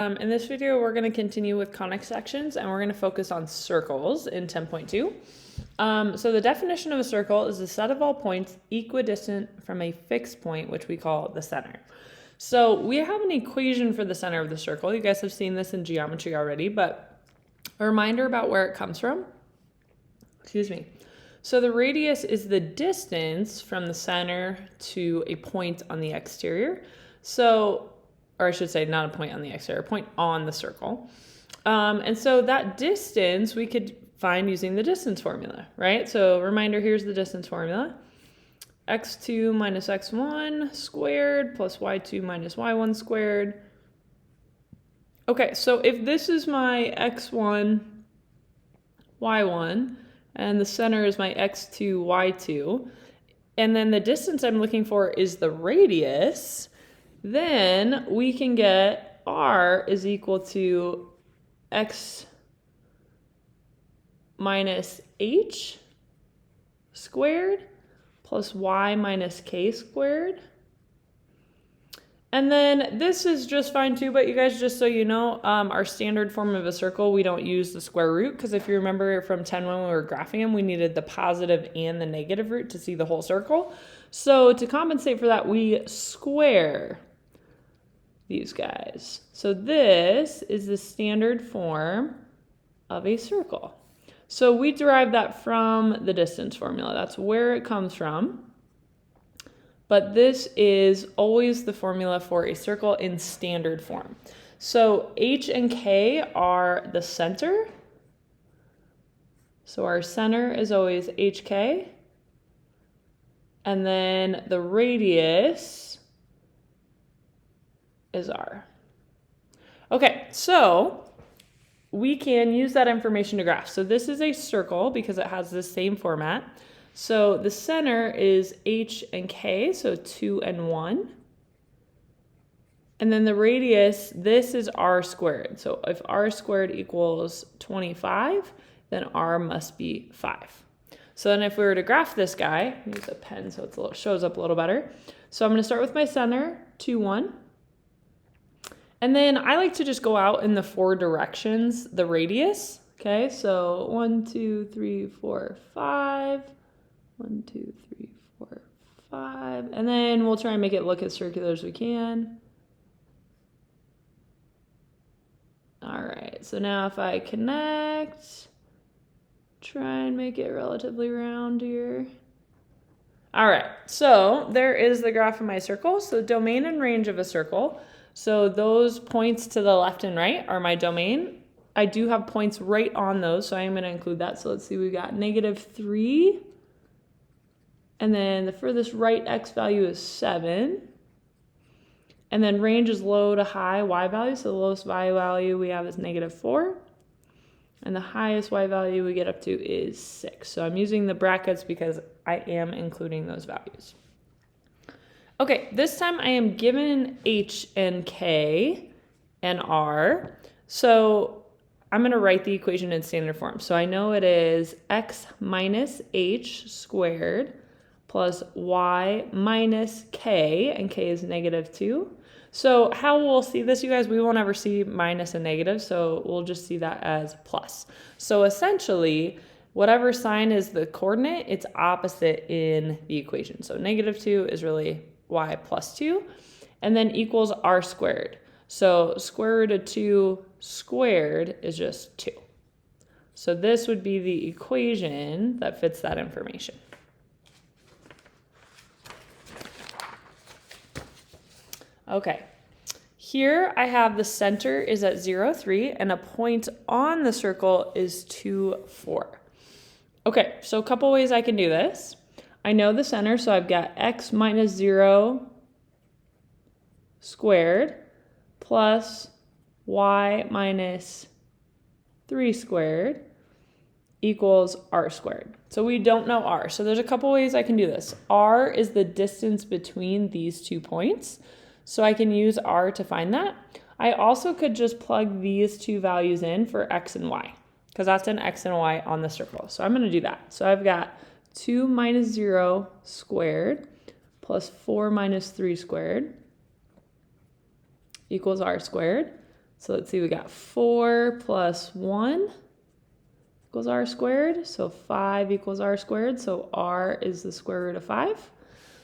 In this video, we're going to continue with conic sections, and we're going to focus on circles in 10.2. So the definition of a circle is a set of all points equidistant from a fixed point, which we call the center. So we have an equation for the center of the circle. You guys have seen this in geometry already, but a reminder about where it comes from. Excuse me. So the radius is the distance from the center to a point on the exterior. Or I should say not a point on the exterior, a point on the circle. And so that distance we could find using the distance formula, right? So reminder, here's the distance formula. x2 minus x1 squared plus y2 minus y1 squared. Okay, so if this is my x1, y1, and the center is my x2, y2, and then the distance I'm looking for is the radius, then we can get r is equal to x minus h squared plus y minus k squared. And then this is just fine too, but you guys, just so you know, our standard form of a circle, we don't use the square root, because if you remember from 10 when we were graphing them, we needed the positive and the negative root to see the whole circle. So to compensate for that, we square these guys. So this is the standard form of a circle. So we derive that from the distance formula. That's where it comes from. But this is always the formula for a circle in standard form. So h and k are the center. So our center is always hk. And then the radius is r. Okay, so we can use that information to graph. So this is a circle because it has the same format. So the center is h and k, so 2 and 1. And then the radius, this is r squared. So if r squared equals 25, then r must be 5. So then if we were to graph this guy, use a pen so it shows up a little better. So I'm going to start with my center, 2, 1. And then I like to just go out in the 4 directions, the radius. Okay, so 1, 2, 3, 4, 5. 1, 2, 3, 4, 5. And then we'll try and make it look as circular as we can. All right, so now if I connect, try and make it relatively round here. All right, so there is the graph of my circle. So domain and range of a circle. So those points to the left and right are my domain. I do have points right on those, so I am going to include that. So let's see, we got -3. And then the furthest right x value is 7. And then range is low to high y value. So the lowest y value we have is -4. And the highest y value we get up to is 6. So I'm using the brackets because I am including those values. Okay, this time I am given h and k and r. So I'm going to write the equation in standard form. So I know it is x minus h squared plus y minus k, and k is -2. So how we'll see this, you guys, we won't ever see minus and negative, so we'll just see that as plus. So essentially, whatever sign is the coordinate, it's opposite in the equation. So -2 is really y plus 2, and then equals r squared. So square root of 2 squared is just 2. So this would be the equation that fits that information. Okay, here I have the center is at 0, 3, and a point on the circle is 2, 4. Okay, so a couple ways I can do this. I know the center, so I've got x minus 0 squared plus y minus 3 squared equals r squared. So we don't know r. So there's a couple ways I can do this. R is the distance between these 2 points. So I can use r to find that. I also could just plug these 2 values in for x and y, because that's an x and y on the circle. So I'm going to do that. So I've got 2 minus 0 squared plus 4 minus 3 squared equals r squared. So let's see, we got 4 plus 1 equals r squared. So 5 equals r squared. So r is the square root of 5.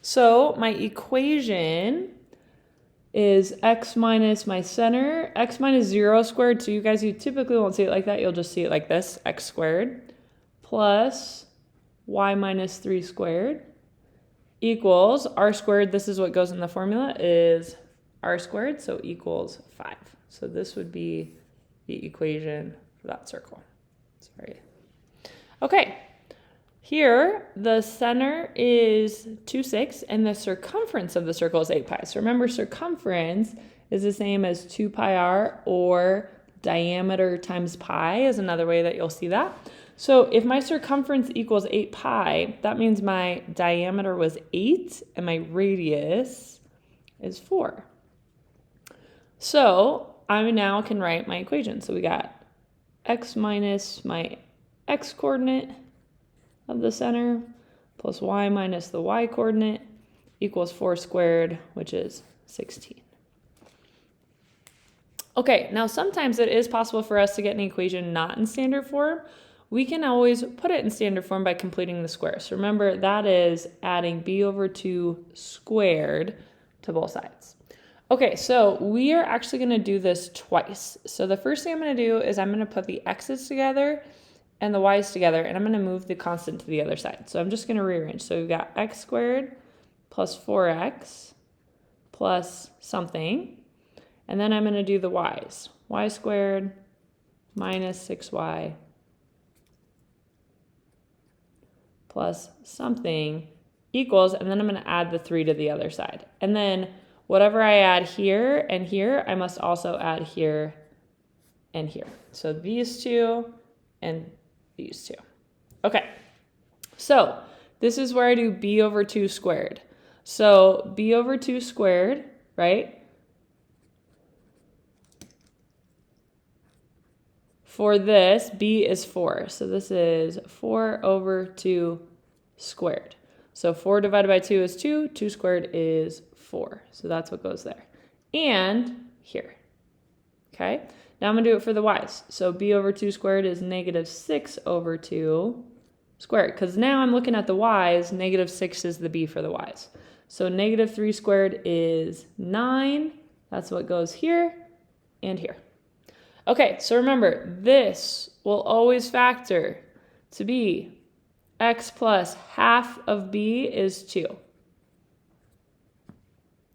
So my equation is x minus my center, x minus 0 squared. So you guys, you typically won't see it like that. You'll just see it like this, x squared, plus y minus 3 squared equals r squared. This is what goes in the formula, is r squared, so equals 5. So this would be the equation for that circle. Sorry. Okay, here the center is 2, 6, and the circumference of the circle is 8 pi. So remember, circumference is the same as 2 pi r, or diameter times pi is another way that you'll see that. So if my circumference equals 8 pi, that means my diameter was 8 and my radius is 4. So I now can write my equation. So we got x minus my x coordinate of the center plus y minus the y coordinate equals 4 squared, which is 16. Okay, now sometimes it is possible for us to get an equation not in standard form. We can always put it in standard form by completing the square. So remember, that is adding b over 2 squared to both sides. Okay, so we are actually going to do this twice. So the first thing I'm going to do is I'm going to put the x's together and the y's together, and I'm going to move the constant to the other side. So I'm just going to rearrange. So we've got x squared plus 4x plus something, and then I'm going to do the y's. Y squared minus 6y plus something equals, and then I'm going to add the 3 to the other side. And then whatever I add here and here, I must also add here and here. So these two and these two. Okay, so this is where I do b over 2 squared. So b over 2 squared, right? For this, b is 4. So this is 4 over 2 squared. So 4 divided by 2 is 2. 2 squared is 4. So that's what goes there. And here. Okay? Now I'm going to do it for the y's. So b over 2 squared is negative 6 over 2 squared. Because now I'm looking at the y's. Negative 6 is the b for the y's. So negative 3 squared is 9. That's what goes here and here. Okay, so remember, this will always factor to be x plus half of b is 2.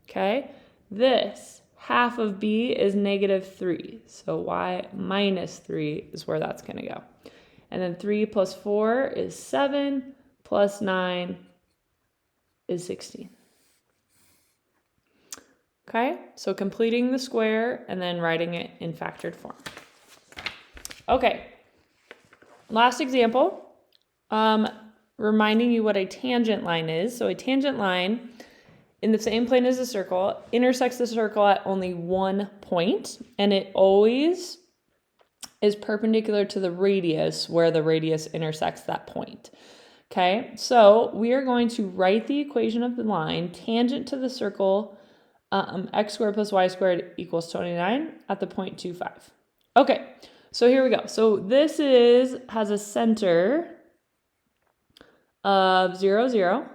Okay, this half of b is negative 3. So y minus 3 is where that's going to go. And then 3 plus 4 is 7, plus 9 is 16. Okay, so completing the square and then writing it in factored form. Okay, last example, reminding you what a tangent line is. So a tangent line in the same plane as a circle intersects the circle at only one point, and it always is perpendicular to the radius where the radius intersects that point. Okay, so we are going to write the equation of the line tangent to the circle x squared plus y squared equals 29 at the point 2, 5. Okay, so here we go. So this has a center of 0, 0,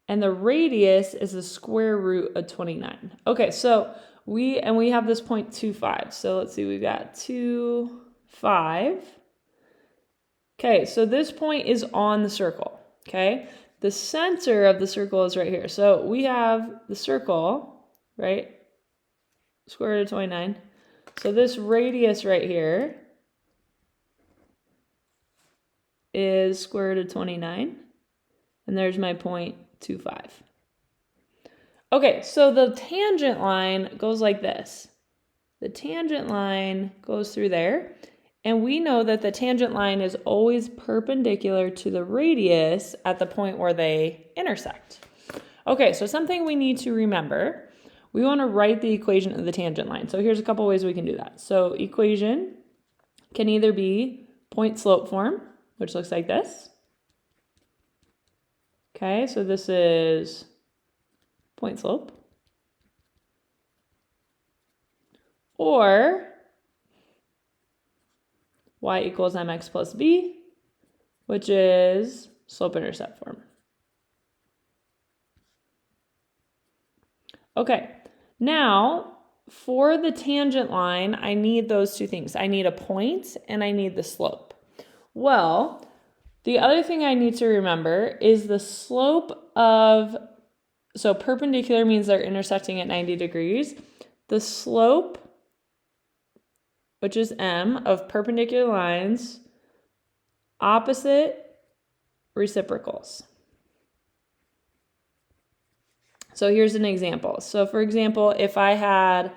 and the radius is the square root of 29. Okay, so we have this point 2, 5. So let's see, we've got 2, 5. Okay, so this point is on the circle. Okay, the center of the circle is right here. So we have the circle, right? Square root of 29. So this radius right here is square root of 29. And there's my point 2, 5. Okay, so the tangent line goes like this. The tangent line goes through there. And we know that the tangent line is always perpendicular to the radius at the point where they intersect. Okay, so something we need to remember. We want to write the equation of the tangent line. So here's a couple ways we can do that. So equation can either be point slope form, which looks like this. Okay, so this is point slope. Or y equals mx plus b, which is slope-intercept form. Okay, now for the tangent line, I need those two things. I need a point and I need the slope. Well, the other thing I need to remember is the slope of, so perpendicular means they're intersecting at 90 degrees. The slope, which is m, of perpendicular lines, opposite reciprocals. So here's an example. So for example, if I had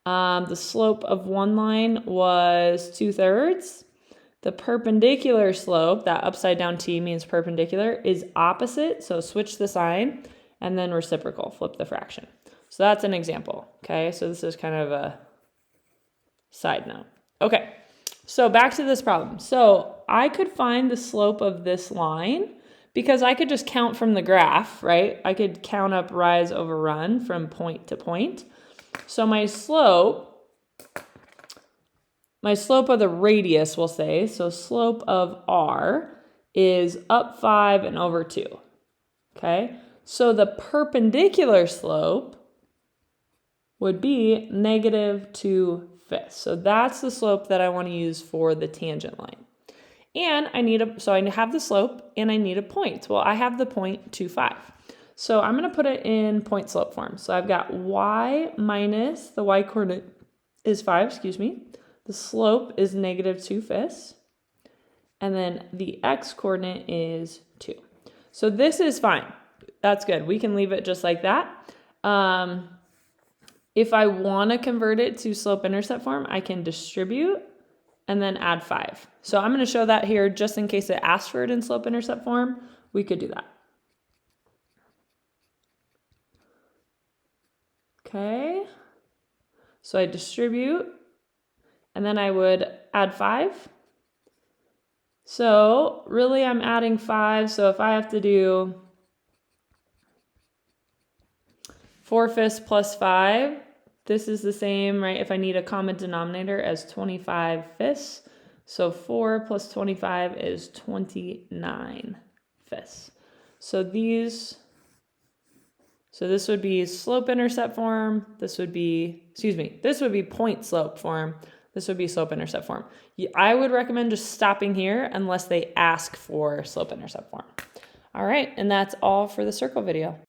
the slope of one line was 2/3, the perpendicular slope, that upside down t means perpendicular, is opposite. So switch the sign and then reciprocal, flip the fraction. So that's an example. Okay, so this is kind of a side note. Okay, so back to this problem. So I could find the slope of this line because I could just count from the graph, right? I could count up rise over run from point to point. So my slope of the radius, we'll say, so slope of r is up 5 and over 2, okay? So the perpendicular slope would be -2/5. So that's the slope that I want to use for the tangent line. And so I have the slope and I need a point. Well, I have the point 2, 5. So I'm going to put it in point slope form. So I've got y minus, the y coordinate is 5, excuse me. The slope is -2/5. And then the x coordinate is 2. So this is fine. That's good. We can leave it just like that. If I want to convert it to slope-intercept form, I can distribute and then add 5. So I'm going to show that here just in case it asks for it in slope-intercept form. We could do that. Okay. So I distribute and then I would add 5. So really I'm adding 5. So if I have to do 4/5 plus 5, this is the same, right? If I need a common denominator as 25/5. So 4 plus 25 is 29/5. So this would be slope-intercept form. This would be point slope form. This would be slope-intercept form. I would recommend just stopping here unless they ask for slope-intercept form. All right, and that's all for the circle video.